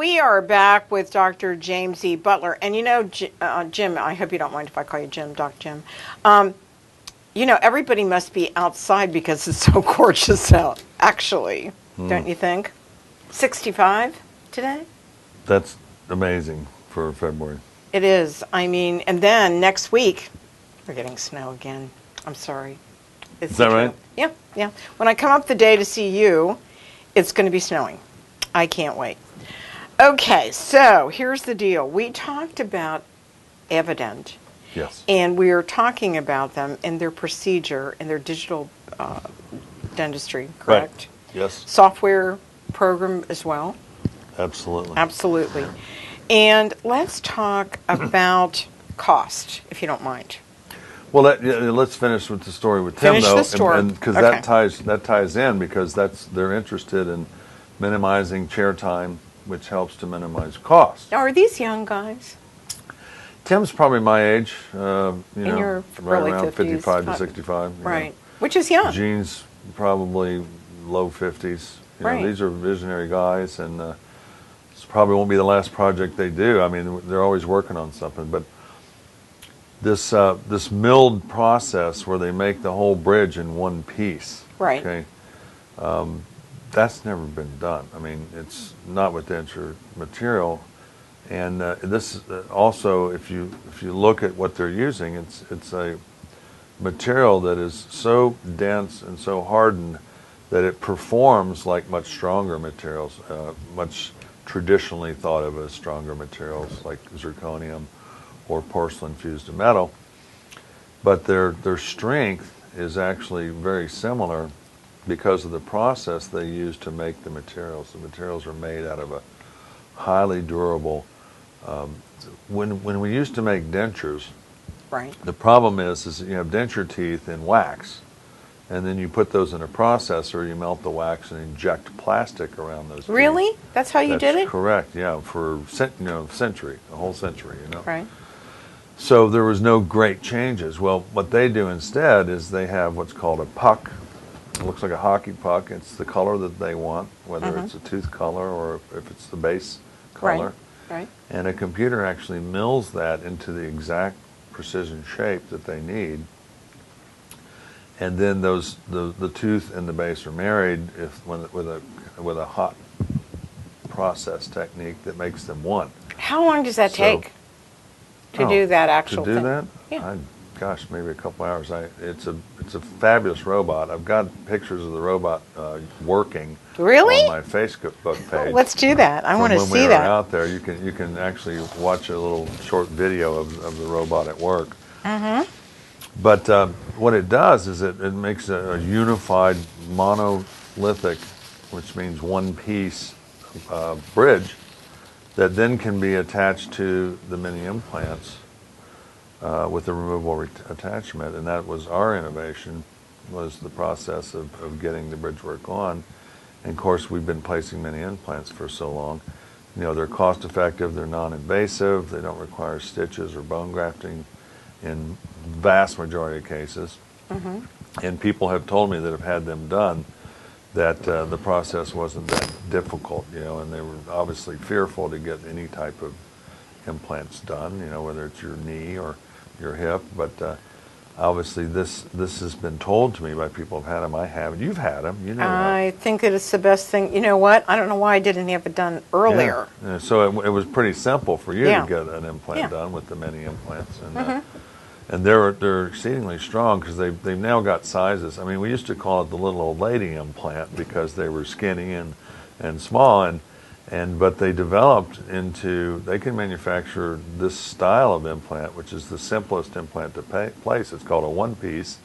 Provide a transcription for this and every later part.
We are back with Dr. James E. Butler. And you know, Jim, I hope you don't mind if I call you Jim, Doc Jim. You know, everybody must be outside because it's so gorgeous out, actually. Don't you think? 65 today? That's amazing for February. It is. I mean, and then next week, we're getting snow again. I'm sorry. Is that right? Yeah, yeah. When I come up the day to see you, it's going to be snowing. I can't wait. Okay, so here's the deal. We talked about Avadent. Yes. And we are talking about them and their procedure and their digital dentistry, correct? Right. Yes. Software program as well? Absolutely. Absolutely. And let's talk about cost, if you don't mind. Well, let's finish with the story with Tim, though, because that ties in, because they're interested in minimizing chair time, which helps to minimize cost. Now, are these young guys? Tim's probably my age, In your right early around 50s, 55 to 65. Right, which is young. Gene's probably low 50s. Right. These are visionary guys, and this probably won't be the last project they do. I mean, they're always working on something, but this milled process where they make the whole bridge in one piece. Right. Okay. That's never been done. I mean, it's not with denture material, and this also, if you look at what they're using, it's a material that is so dense and so hardened that it performs like much stronger materials, much traditionally thought of as stronger materials like zirconium or porcelain fused to metal, but their strength is actually very similar because of the process they use to make the materials. The materials are made out of a highly durable. When we used to make dentures, right, the problem is that you have denture teeth in wax, and then you put those in a processor, you melt the wax and inject plastic around those teeth. Really? That's how you did it? That's correct, yeah, for century, a whole century, Right. So there was no great changes. Well, what they do instead is they have what's called a puck. It looks like a hockey puck. It's the color that they want, whether it's a tooth color or if it's the base color. Right. And a computer actually mills that into the exact precision shape that they need. And then the tooth and the base are married with a hot process technique that makes them one. How long does that take to do that actual thing? To do that? Yeah. Gosh, maybe a couple hours. It's a fabulous robot. I've got pictures of the robot working. Really? On my Facebook page. Let's do that. I want to see that. When we were out there, you can actually watch a little short video of the robot at work. Mm-hmm. But what it does is it makes a unified monolithic, which means one piece bridge that then can be attached to the mini implants with a removable attachment. And that was our innovation, was the process of getting the bridge work on. And of course, we've been placing mini implants for so long. They're cost effective, they're non-invasive, they don't require stitches or bone grafting in vast majority of cases. Mm-hmm. And people have told me that have had them done that the process wasn't that difficult, and they were obviously fearful to get any type of implants done, whether it's your knee or your hip. But obviously this has been told to me by people who've had them. I haven't. You've had them. You know I think that it's the best thing. You know what? I don't know why I didn't have it done earlier. Yeah. So it was pretty simple for you to get an implant done with the mini implants. And and they're exceedingly strong because they've now got sizes. I mean, we used to call it the little old lady implant because they were skinny and small, but they developed into, they can manufacture this style of implant, which is the simplest implant to place. It's called a OnePiece,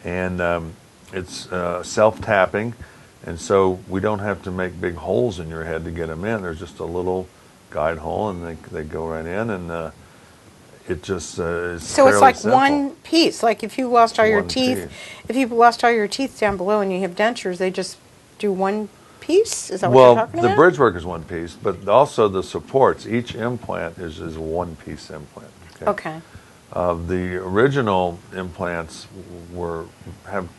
and it's self-tapping, and so we don't have to make big holes in your head to get them in. There's just a little guide hole, and they go right in, and it just is so it's like simple. one piece. Like if you lost all your One teeth, piece. if you lost all your teeth down below and you have dentures, they just do one piece? Is that what you're talking about? Well, the bridge work is one piece, but also the supports. Each implant is a one-piece implant. Okay. The original implants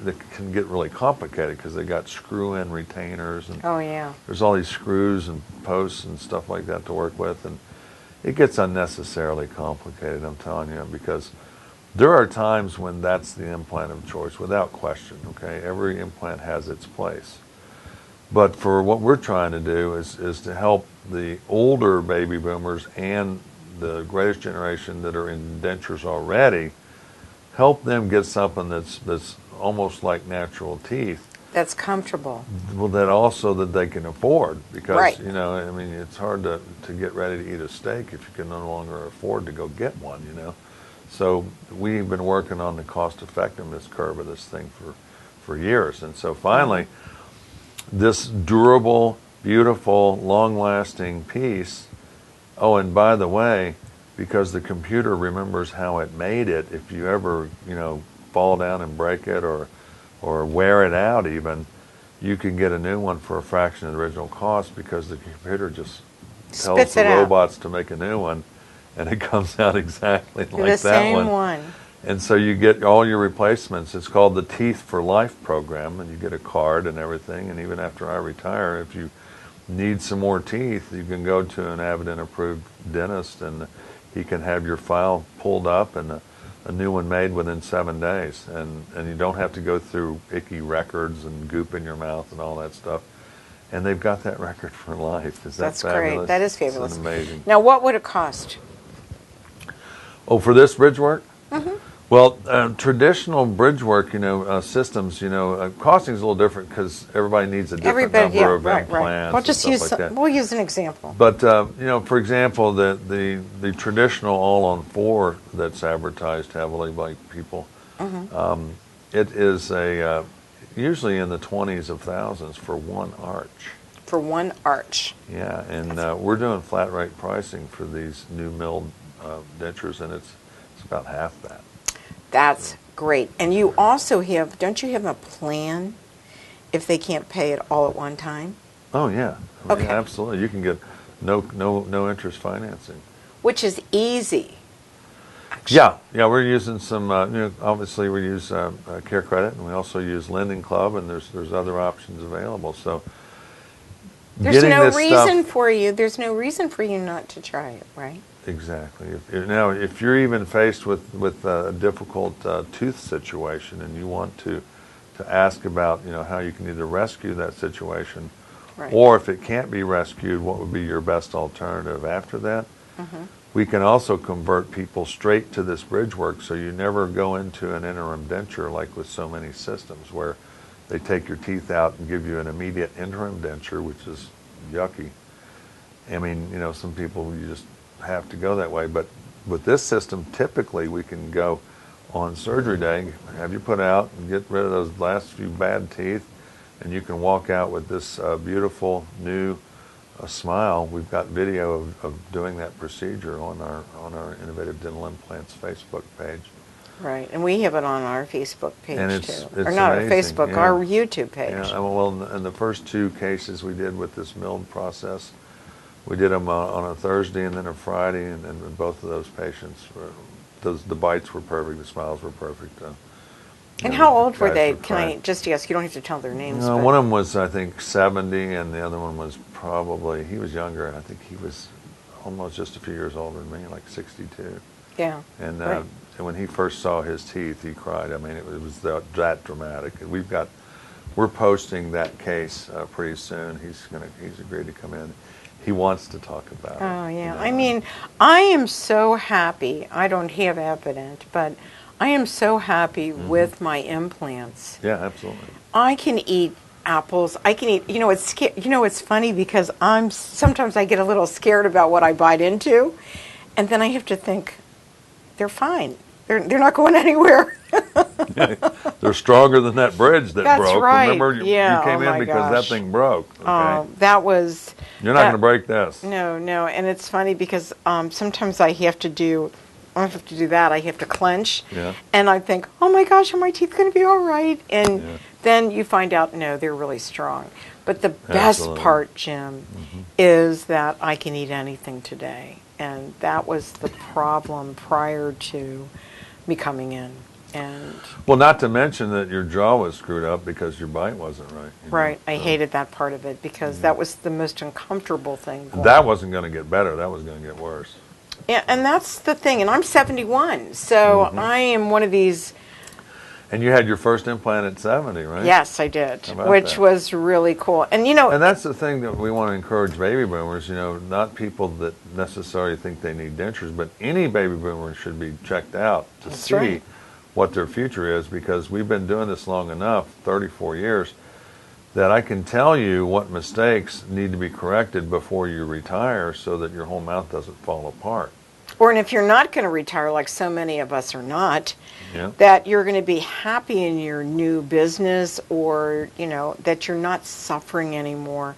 they can get really complicated because they got screw-in retainers, and Oh, yeah. there's all these screws and posts and stuff like that to work with, and it gets unnecessarily complicated, I'm telling you, because there are times when that's the implant of choice, without question, okay? Every implant has its place. But for what we're trying to do is to help the older baby boomers and the greatest generation that are in dentures already, help them get something that's almost like natural teeth. That's comfortable. Well, that they can afford, because Right. you know, I mean, it's hard to get ready to eat a steak if you can no longer afford to go get one, you know. So we've been working on the cost effectiveness curve of this thing for years, and so finally, this durable, beautiful, long-lasting piece. Oh, and by the way, because the computer remembers how it made it, if you ever, you know, fall down and break it or wear it out even, you can get a new one for a fraction of the original cost, because the computer just tells Spits the it out. robots to make a new one, and it comes out exactly like The that same one. one. And so you get all your replacements. It's called the Teeth for Life program, and you get a card and everything. And even after I retire, if you need some more teeth, you can go to an Avadent approved dentist, and he can have your file pulled up and a new one made within 7 days. And you don't have to go through icky records and goop in your mouth and all that stuff. And they've got that record for life. Is that That's fabulous? great. That is fabulous. It's amazing. Now, what would it cost? Oh, for this bridge work? Mm-hmm. Well, traditional bridge work, you know, systems, you know, costing is a little different because everybody needs a different number of implants. We'll and just stuff use like that. we'll use an example. But you know, for example, the traditional all-on-4 that's advertised heavily by people, it is usually in the 20s of thousands for one arch. For one arch. Yeah, and we're doing flat rate pricing for these new milled dentures, and it's about half that. That's great. And you also have, don't you have a plan if they can't pay it all at one time? Oh yeah, I mean, Okay. absolutely. You can get no interest financing. Which is easy. Yeah, we're using some. You know, obviously we use Care Credit, and we also use Lending Club, and there's other options available. So There's getting no this reason stuff, for you. There's no reason for you not to try it, right? exactly. Now, if you're even faced with a difficult tooth situation, and you want to ask about, you know, how you can either rescue that situation, Right. or if it can't be rescued, what would be your best alternative after that? We can also convert people straight to this bridge work, so you never go into an interim denture like with so many systems where they take your teeth out and give you an immediate interim denture, which is yucky. I mean, you know, some people, you just have to go that way. But with this system, typically we can go on surgery day, have you put out and get rid of those last few bad teeth, and you can walk out with this beautiful new smile. We've got video of doing that procedure on our Innovative Dental Implants Facebook page. Right. And we have it on our Facebook page And too. it's Or not amazing, our Facebook, yeah. our YouTube page. Yeah, well, in the first 2 cases we did with this milled process, we did them on a Thursday and then a Friday, and both of those patients, the bites were perfect, the smiles were perfect. And how old were guys they? were Can I crying. just ask? You don't have to tell their names. No, but one of them was, I think, 70, and the other one was probably, he was younger, and I think he was almost just a few years older than me, like 62. Yeah. And Right. when he first saw his teeth, he cried. I mean, it was that dramatic. We're posting that case pretty soon. He's agreed to come in. He wants to talk about it. Oh, yeah. you know. I mean, I am so happy. I don't have Avadent, but I am so happy with my implants. Yeah, absolutely. I can eat apples. I can eat, it's funny because sometimes I get a little scared about what I bite into, and then I have to think, they're fine. They're not going anywhere. They're stronger than that bridge that That's broke. right. Remember, you Yeah, came oh in my because gosh. that thing broke. Okay? That was... You're not going to break this. No, and it's funny because sometimes I have to do that. I have to clench, Yeah. and I think, oh my gosh, are my teeth going to be all right? And Yeah. then you find out, no, they're really strong. But the best Absolutely. part, Jim, is that I can eat anything today. And that was the problem prior to me coming in. And Well, not to mention that your jaw was screwed up because your bite wasn't right. right, I hated that part of it because that was the most uncomfortable thing. That wasn't going to get better. That was going to get worse. Yeah, and that's the thing. And I'm 71, so I am one of these. And you had your first implant at 70, right? Yes, I did, How about which that? was really cool. And you know, And that's the thing that we want to encourage baby boomers, not people that necessarily think they need dentures, but any baby boomer should be checked out to That's see right. what their future is, because we've been doing this long enough, 34 years, that I can tell you what mistakes need to be corrected before you retire so that your whole mouth doesn't fall apart. or and if you're not going to retire, like so many of us are not, Yeah. that you're going to be happy in your new business, or that you're not suffering anymore.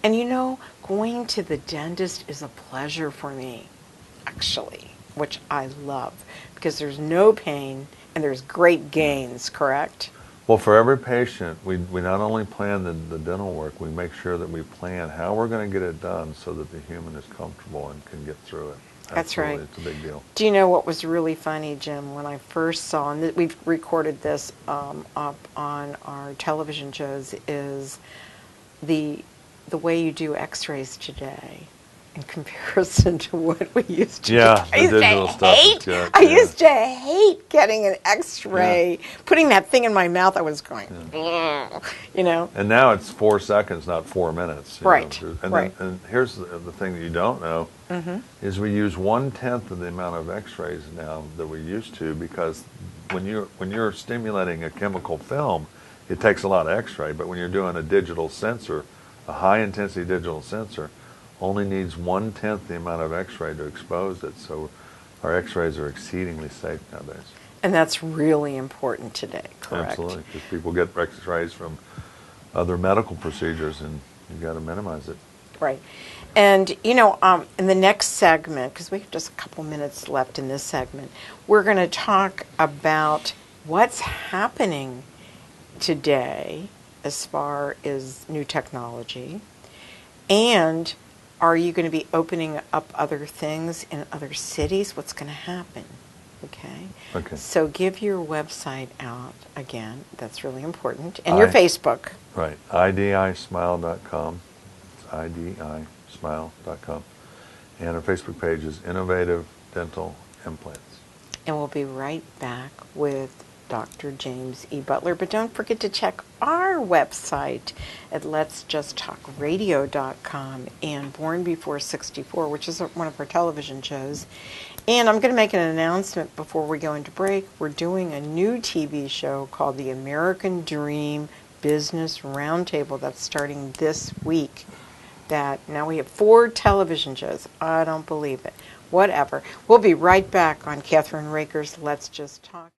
And going to the dentist is a pleasure for me, actually, which I love, because there's no pain and there's great gains, correct? Well, for every patient, we not only plan the dental work, we make sure that we plan how we're going to get it done so that the human is comfortable and can get through it. That's right. It's a big deal. Do you know what was really funny, Jim, when I first saw, and we've recorded this up on our television shows, is the way you do x-rays today in comparison to what we used to Yeah, do. the digital stuff is good. I Yeah. used to hate getting an x-ray, putting that thing in my mouth. I was going, "Ugh," And now it's 4 seconds, not 4 minutes. Right, And, right. and here's the thing that you don't know, is we use 1/10 of the amount of x-rays now that we used to, because when you're stimulating a chemical film, it takes a lot of x-ray, but when you're doing a digital sensor, a high-intensity digital sensor, only needs 1/10 the amount of x-ray to expose it. So our x-rays are exceedingly safe nowadays. And that's really important today, correct? Absolutely, because people get x-rays from other medical procedures, and you've got to minimize it. Right. And, in the next segment, because we have just a couple minutes left in this segment, we're going to talk about what's happening today as far as new technology, and are you going to be opening up other things in other cities? What's going to happen? Okay. So give your website out again. That's really important. And your Facebook. Right. IDISmile.com. It's IDISmile.com. And our Facebook page is Innovative Dental Implants. And we'll be right back with Dr. James E. Butler. But don't forget to check our website at letsjusttalkradio.com and Born Before 64, which is one of our television shows. And I'm going to make an announcement before we go into break. We're doing a new TV show called The American Dream Business Roundtable that's starting this week. That now we have 4 television shows. I don't believe it. Whatever. We'll be right back on Kathryn Raaker's Let's Just Talk.